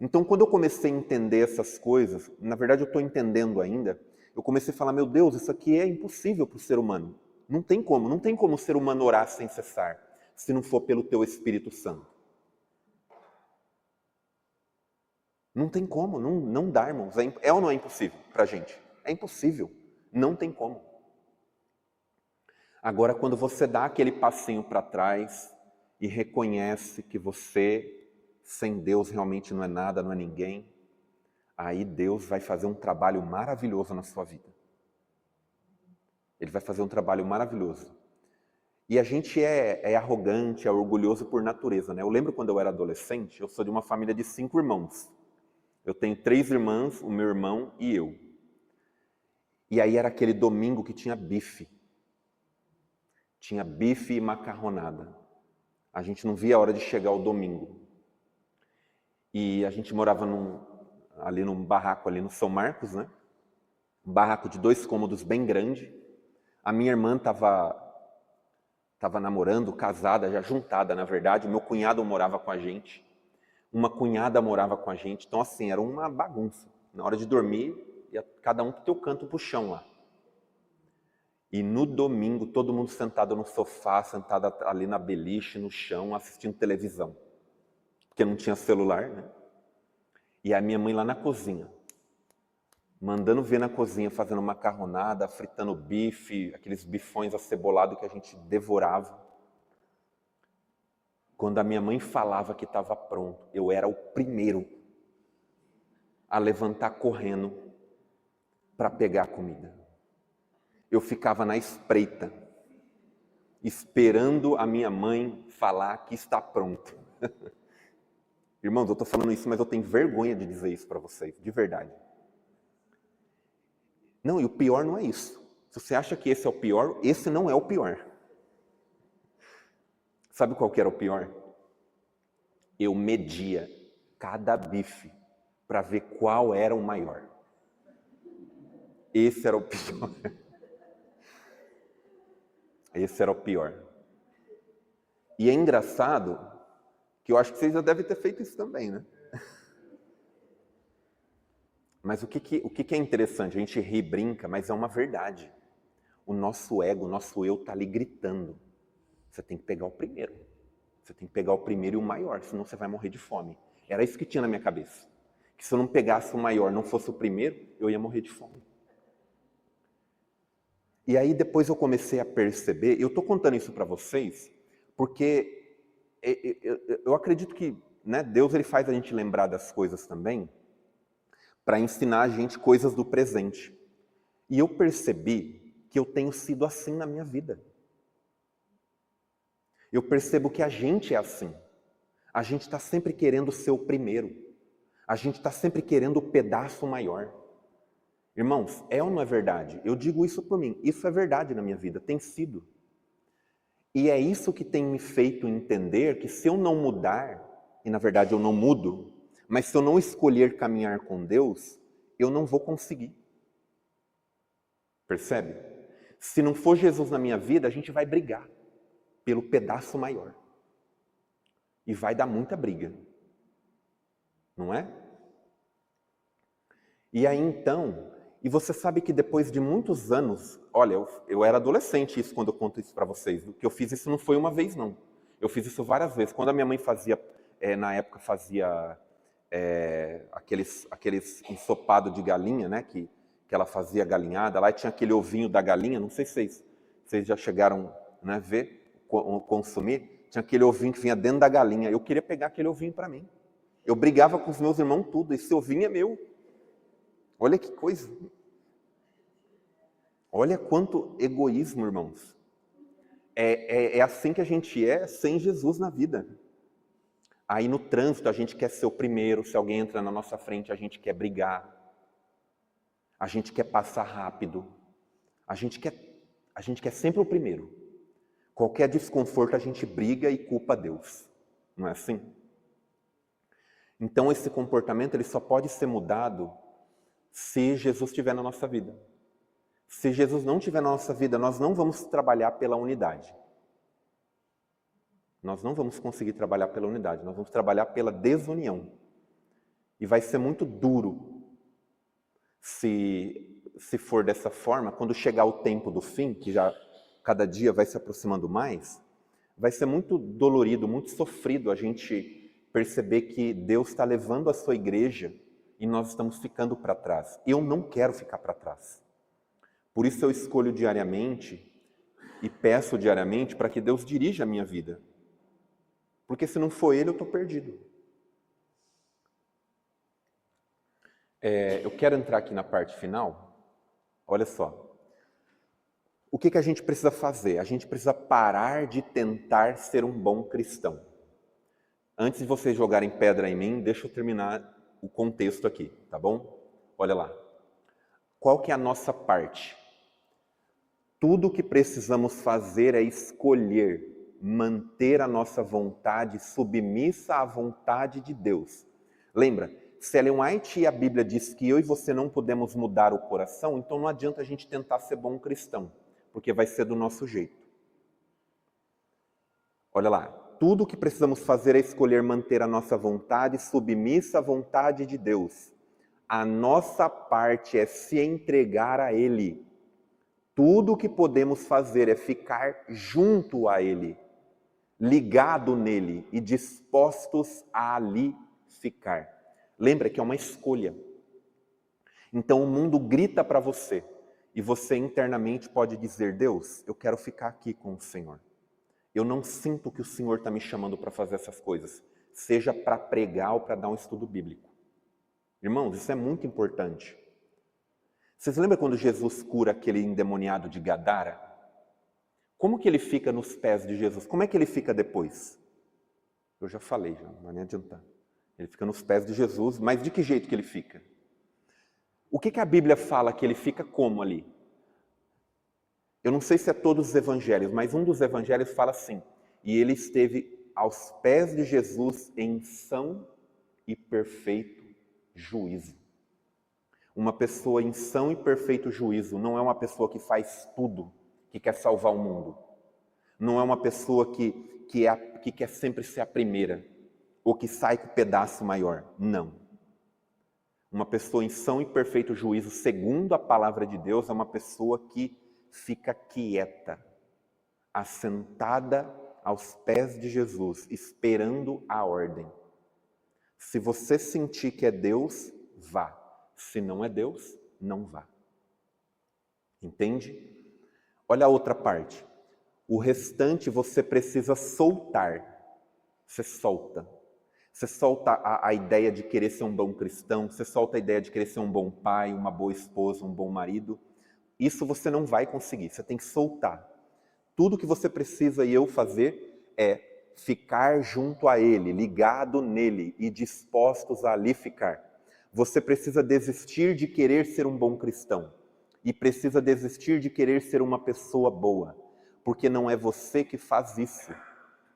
Então, quando eu comecei a entender essas coisas, na verdade eu estou entendendo ainda, eu comecei a falar, meu Deus, isso aqui é impossível para o ser humano. Não tem como o ser humano orar sem cessar, se não for pelo teu Espírito Santo. Não tem como, não dá, irmãos. É ou não é impossível para a gente? É impossível, não tem como. Agora, quando você dá aquele passinho para trás e reconhece que você, sem Deus, realmente não é nada, não é ninguém, aí Deus vai fazer um trabalho maravilhoso na sua vida. Ele vai fazer um trabalho maravilhoso. E a gente é arrogante, é orgulhoso por natureza, né? Eu lembro quando eu era adolescente, eu sou de uma família de 5 irmãos. Eu tenho 3 irmãs, o meu irmão e eu. E aí era aquele domingo que tinha bife. Tinha bife e macarronada. A gente não via a hora de chegar o domingo. E a gente morava ali num barraco ali no São Marcos, né? Um barraco de 2 cômodos bem grande. A minha irmã estava namorando, casada, já juntada, na verdade. O meu cunhado morava com a gente. Uma cunhada morava com a gente. Então, assim, era uma bagunça. Na hora de dormir, ia cada um pro teu canto pro chão lá. E no domingo, todo mundo sentado no sofá, sentado ali na beliche, no chão, assistindo televisão. Porque não tinha celular, né? E a minha mãe lá na cozinha. mandando ver na cozinha, fazendo macarronada, fritando bife, aqueles bifões acebolados que a gente devorava. Quando a minha mãe falava que estava pronto, eu era o primeiro a levantar correndo para pegar a comida. Eu ficava na espreita, esperando a minha mãe falar que está pronto. Irmãos, eu estou falando isso, mas eu tenho vergonha de dizer isso para vocês, de verdade. Não, e o pior não é isso. Se você acha que esse é o pior, esse não é o pior. Sabe qual que era o pior? Eu media cada bife para ver qual era o maior. Esse era o pior. Esse era o pior. E é engraçado que eu acho que vocês já devem ter feito isso também, né? Mas o que é interessante? A gente ri, brinca, mas é uma verdade. O nosso ego, o nosso eu está ali gritando. Você tem que pegar o primeiro. Você tem que pegar o primeiro e o maior, senão você vai morrer de fome. Era isso que tinha na minha cabeça. Que se eu não pegasse o maior, não fosse o primeiro, eu ia morrer de fome. E aí depois eu comecei a perceber, eu estou contando isso para vocês, porque eu acredito que, né, Deus ele faz a gente lembrar das coisas também, para ensinar a gente coisas do presente. E eu percebi que eu tenho sido assim na minha vida. Eu percebo que a gente é assim. A gente está sempre querendo ser o primeiro. A gente está sempre querendo o pedaço maior. Irmãos, é ou não é verdade? Eu digo isso por mim. Isso é verdade na minha vida, tem sido. E é isso que tem me feito entender que se eu não mudar, e na verdade eu não mudo, mas se eu não escolher caminhar com Deus, eu não vou conseguir. Percebe? Se não for Jesus na minha vida, a gente vai brigar pelo pedaço maior. E vai dar muita briga. Não é? E aí então, e você sabe que depois de muitos anos, olha, eu era adolescente isso quando eu conto isso para vocês, que eu fiz isso não foi uma vez não. Eu fiz isso várias vezes. Quando a minha mãe fazia, na época fazia aqueles ensopado de galinha, né, que ela fazia galinhada, lá tinha aquele ovinho da galinha, não sei se vocês já chegaram, né, ver, consumir, tinha aquele ovinho que vinha dentro da galinha. Eu queria pegar aquele ovinho para mim. Eu brigava com os meus irmãos tudo, esse ovinho é meu. Olha que coisa. Olha quanto egoísmo, irmãos. É assim que a gente é sem Jesus na vida. Aí no trânsito a gente quer ser o primeiro, se alguém entra na nossa frente a gente quer brigar. A gente quer passar rápido. A gente quer sempre o primeiro. Qualquer desconforto a gente briga e culpa Deus. Não é assim? Então esse comportamento ele só pode ser mudado se Jesus estiver na nossa vida. Se Jesus não estiver na nossa vida, nós não vamos trabalhar pela unidade. Nós não vamos conseguir trabalhar pela unidade, nós vamos trabalhar pela desunião. E vai ser muito duro se for dessa forma, quando chegar o tempo do fim, que já cada dia vai se aproximando mais, vai ser muito dolorido, muito sofrido a gente perceber que Deus está levando a sua igreja e nós estamos ficando para trás. Eu não quero ficar para trás. Por isso eu escolho diariamente e peço diariamente para que Deus dirija a minha vida. Porque se não for Ele, eu estou perdido. Eu quero entrar aqui na parte final. Olha só. O que a gente precisa fazer? A gente precisa parar de tentar ser um bom cristão. Antes de vocês jogarem pedra em mim, deixa eu terminar o contexto aqui, tá bom? Olha lá. Qual que é a nossa parte? Tudo o que precisamos fazer é escolher manter a nossa vontade submissa à vontade de Deus. Lembra, se Ellen White e a Bíblia diz que eu e você não podemos mudar o coração, então não adianta a gente tentar ser bom cristão, porque vai ser do nosso jeito. Olha lá, tudo o que precisamos fazer é escolher manter a nossa vontade submissa à vontade de Deus. A nossa parte é se entregar a Ele. Tudo o que podemos fazer é ficar junto a Ele, ligado nele e dispostos a ali ficar. Lembra que é uma escolha. Então o mundo grita para você, e você internamente pode dizer: Deus, eu quero ficar aqui com o Senhor. Eu não sinto que o Senhor está me chamando para fazer essas coisas, seja para pregar ou para dar um estudo bíblico. Irmãos, isso é muito importante. Vocês lembram quando Jesus cura aquele endemoniado de Gadara? Como que ele fica nos pés de Jesus? Como é que ele fica depois? Eu já falei, não vai nem adiantar. Ele fica nos pés de Jesus, mas de que jeito que ele fica? O que a Bíblia fala que ele fica como ali? Eu não sei se é todos os evangelhos, mas um dos evangelhos fala assim: e ele esteve aos pés de Jesus em são e perfeito juízo. Uma pessoa em são e perfeito juízo não é uma pessoa que faz tudo, que quer salvar o mundo. Não é uma pessoa que quer sempre ser a primeira, ou que sai com o pedaço maior. Não. Uma pessoa em são e perfeito juízo, segundo a palavra de Deus, é uma pessoa que fica quieta, assentada aos pés de Jesus, esperando a ordem. Se você sentir que é Deus, vá. Se não é Deus, não vá. Entende? Olha a outra parte. O restante você precisa soltar. Você solta. Você solta a ideia de querer ser um bom cristão, você solta a ideia de querer ser um bom pai, uma boa esposa, um bom marido. Isso você não vai conseguir, você tem que soltar. Tudo que você precisa e eu fazer é ficar junto a Ele, ligado nele e dispostos a ali ficar. Você precisa desistir de querer ser um bom cristão e precisa desistir de querer ser uma pessoa boa, porque não é você que faz isso,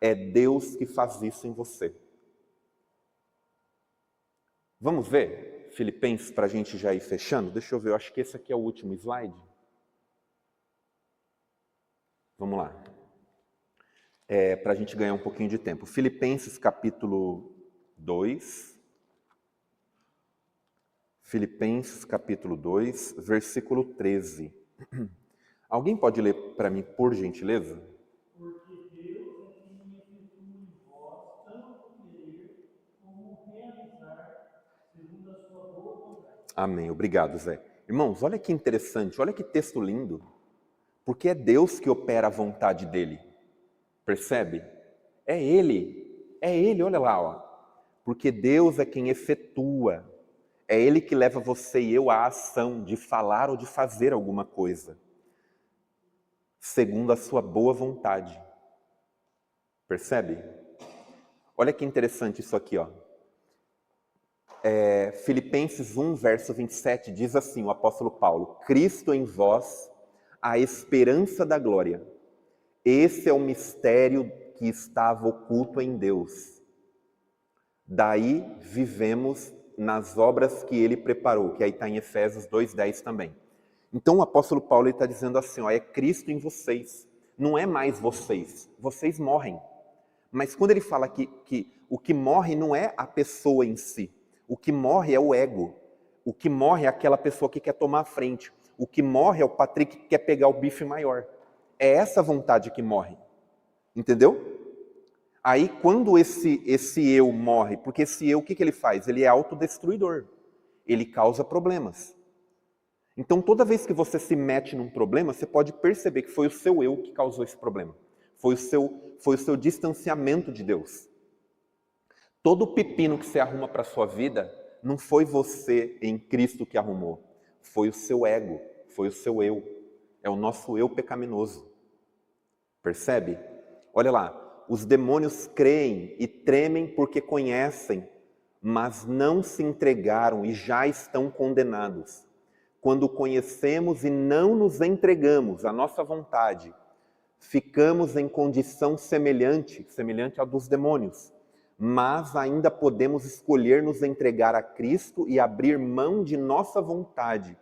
é Deus que faz isso em você. Vamos ver Filipenses para a gente já ir fechando? Deixa eu ver, eu acho que esse aqui é o último slide. Vamos lá. Para a gente ganhar um pouquinho de tempo. Filipenses capítulo 2. Filipenses capítulo 2, versículo 13. Alguém pode ler para mim, por gentileza? Porque Deus é quem efetua em vós tanto querer como realizar, segundo a sua boa vontade. Amém. Obrigado, Zé. Irmãos, olha que interessante, olha que texto lindo. Porque é Deus que opera a vontade dele. Percebe? É Ele, olha lá, ó. Porque Deus é quem efetua. É Ele que leva você e eu à ação de falar ou de fazer alguma coisa, segundo a sua boa vontade. Percebe? Olha que interessante isso aqui, ó. Filipenses 1, verso 27, diz assim, o apóstolo Paulo: Cristo em vós, a esperança da glória. Esse é o mistério que estava oculto em Deus. Daí vivemos nas obras que Ele preparou, que aí está em Efésios 2,10 também. Então o apóstolo Paulo está dizendo assim, ó, é Cristo em vocês, não é mais vocês, vocês morrem. Mas quando ele fala que o que morre não é a pessoa em si, o que morre é o ego, o que morre é aquela pessoa que quer tomar a frente, o que morre é o Patrick que quer pegar o bife maior. É essa vontade que morre, entendeu? Aí quando esse eu morre, porque esse eu, o que ele faz? Ele é autodestruidor, ele causa problemas. Então toda vez que você se mete num problema, você pode perceber que foi o seu eu que causou esse problema. Foi o seu distanciamento de Deus. Todo pepino que você arruma para a sua vida, não foi você em Cristo que arrumou. Foi o seu ego, foi o seu eu. É o nosso eu pecaminoso. Percebe? Olha lá, os demônios creem e tremem porque conhecem, mas não se entregaram e já estão condenados. Quando conhecemos e não nos entregamos à nossa vontade, ficamos em condição semelhante à dos demônios, mas ainda podemos escolher nos entregar a Cristo e abrir mão de nossa vontade,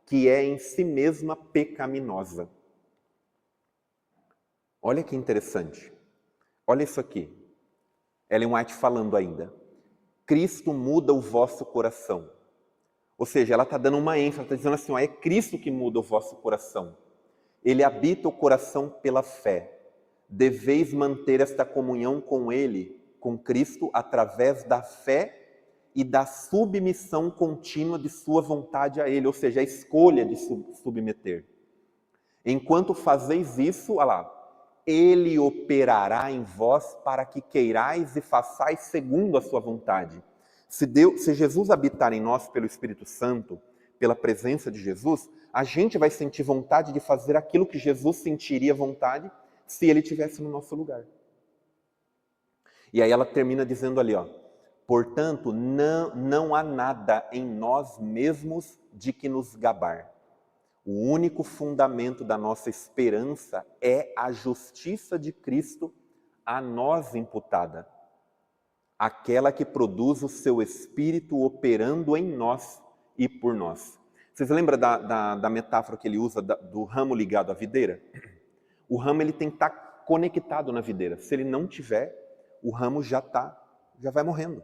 que é em si mesma pecaminosa. Olha que interessante. Olha isso aqui. Ellen White falando ainda. Cristo muda o vosso coração. Ou seja, ela está dando uma ênfase, ela está dizendo assim, ó, é Cristo que muda o vosso coração. Ele habita o coração pela fé. Deveis manter esta comunhão com Ele, com Cristo, através da fé e da submissão contínua de sua vontade a Ele, ou seja, a escolha de submeter. Enquanto fazeis isso, olha lá, Ele operará em vós para que queirais e façais segundo a sua vontade. Se Jesus habitar em nós pelo Espírito Santo, pela presença de Jesus, a gente vai sentir vontade de fazer aquilo que Jesus sentiria vontade se Ele estivesse no nosso lugar. E aí ela termina dizendo ali, ó, portanto, não há nada em nós mesmos de que nos gabar. O único fundamento da nossa esperança é a justiça de Cristo a nós imputada. Aquela que produz o seu Espírito operando em nós e por nós. Vocês lembram da metáfora que ele usa do ramo ligado à videira? O ramo ele tem que estar conectado na videira. Se ele não tiver, o ramo já vai morrendo.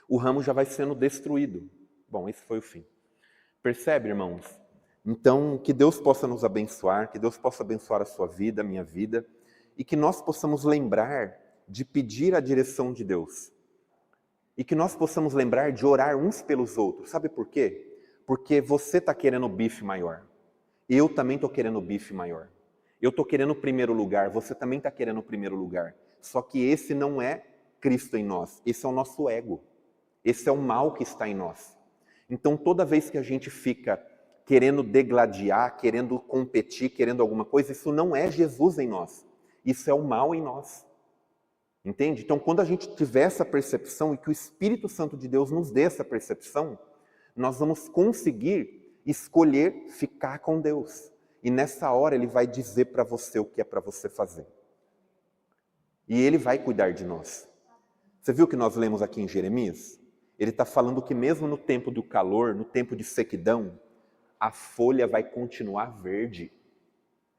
O ramo já vai sendo destruído. Bom, esse foi o fim. Percebe, irmãos? Então, que Deus possa nos abençoar, que Deus possa abençoar a sua vida, a minha vida, e que nós possamos lembrar de pedir a direção de Deus. E que nós possamos lembrar de orar uns pelos outros. Sabe por quê? Porque você está querendo o bife maior. Eu também estou querendo o bife maior. Eu estou querendo o primeiro lugar, você também está querendo o primeiro lugar. Só que esse não é Cristo em nós, esse é o nosso ego. Esse é o mal que está em nós. Então, toda vez que a gente fica querendo degladiar, querendo competir, querendo alguma coisa, isso não é Jesus em nós. Isso é o mal em nós. Entende? Então, quando a gente tiver essa percepção e que o Espírito Santo de Deus nos dê essa percepção, nós vamos conseguir escolher ficar com Deus. E nessa hora Ele vai dizer para você o que é para você fazer. E Ele vai cuidar de nós. Você viu que nós lemos aqui em Jeremias? Ele está falando que mesmo no tempo do calor, no tempo de sequidão, a folha vai continuar verde.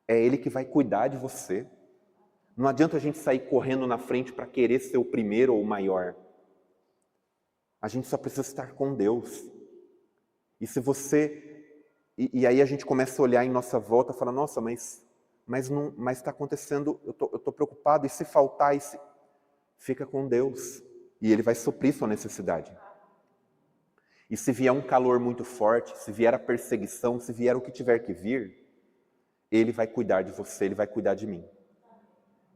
É Ele que vai cuidar de você. Não adianta a gente sair correndo na frente para querer ser o primeiro ou o maior. A gente só precisa estar com Deus. E se você... E aí a gente começa a olhar em nossa volta e fala, nossa, mas está acontecendo, eu tô preocupado, e se faltar, fica com Deus. E Ele vai suprir sua necessidade. E se vier um calor muito forte, se vier a perseguição, se vier o que tiver que vir, Ele vai cuidar de você, Ele vai cuidar de mim.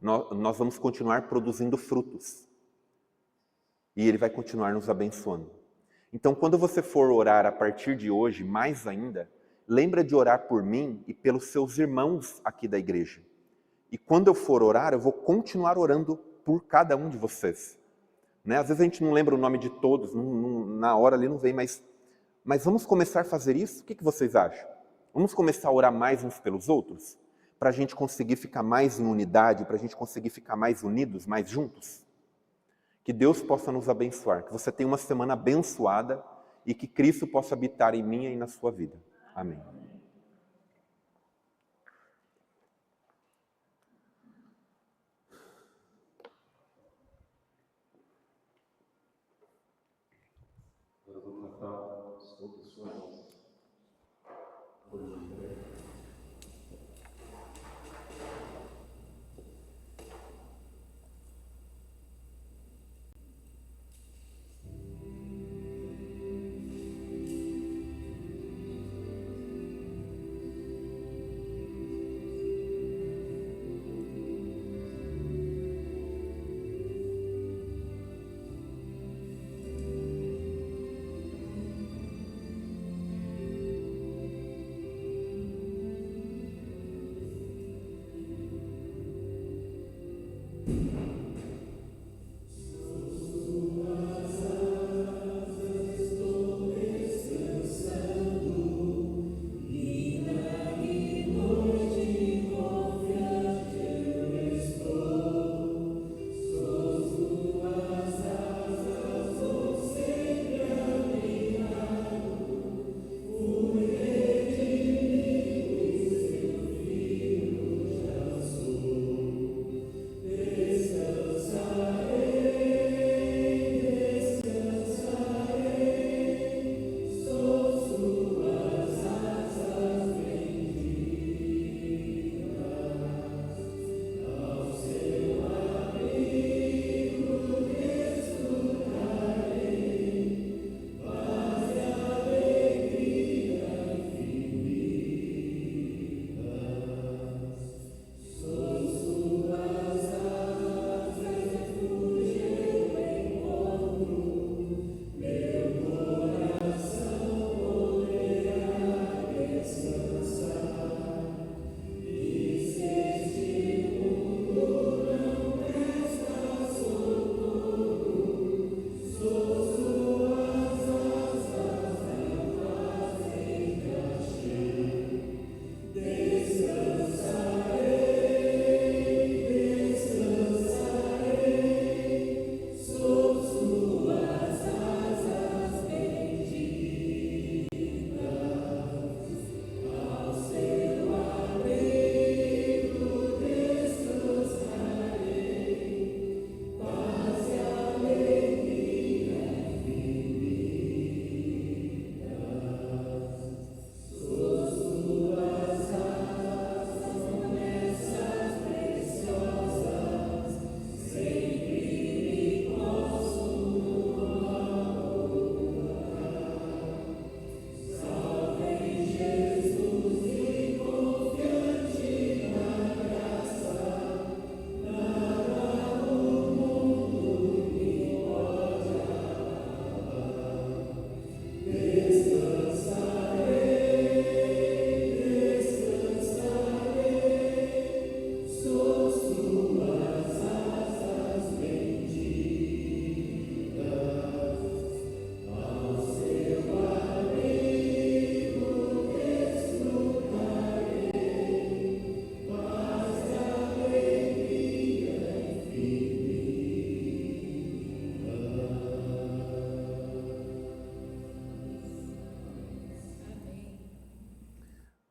Nós vamos continuar produzindo frutos. E Ele vai continuar nos abençoando. Então, quando você for orar a partir de hoje, mais ainda, lembra de orar por mim e pelos seus irmãos aqui da igreja. E quando eu for orar, eu vou continuar orando por cada um de vocês. Né? Às vezes a gente não lembra o nome de todos, na hora ali não vem, mas vamos começar a fazer isso? O que vocês acham? Vamos começar a orar mais uns pelos outros? Para a gente conseguir ficar mais em unidade, para a gente conseguir ficar mais unidos, mais juntos? Que Deus possa nos abençoar, que você tenha uma semana abençoada e que Cristo possa habitar em mim e na sua vida. Amém. Agora eu vou tratar sobre sua voz.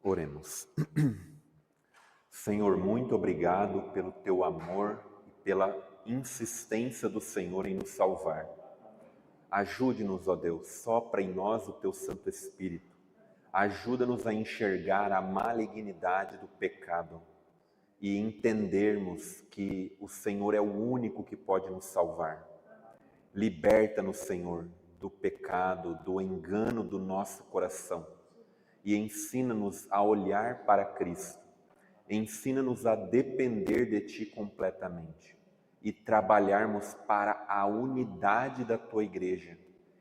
Oremos. Senhor, muito obrigado pelo teu amor e pela insistência do Senhor em nos salvar. Ajude-nos, ó Deus, sopra em nós o teu Santo Espírito. Ajuda-nos a enxergar a malignidade do pecado e entendermos que o Senhor é o único que pode nos salvar. Liberta-nos, Senhor, do pecado, do engano do nosso coração e ensina-nos a olhar para Cristo. Ensina-nos a depender de Ti completamente e trabalharmos para a unidade da Tua Igreja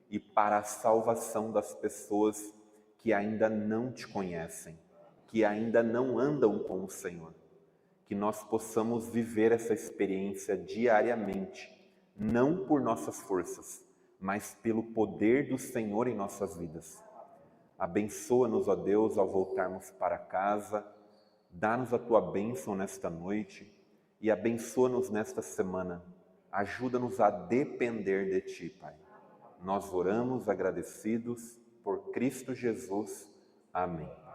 e para a salvação das pessoas que ainda não Te conhecem, que ainda não andam com o Senhor. Que nós possamos viver essa experiência diariamente, não por nossas forças, mas pelo poder do Senhor em nossas vidas. Abençoa-nos, ó Deus, ao voltarmos para casa, dá-nos a Tua bênção nesta noite e abençoa-nos nesta semana. Ajuda-nos a depender de Ti, Pai. Nós oramos agradecidos por Cristo Jesus. Amém.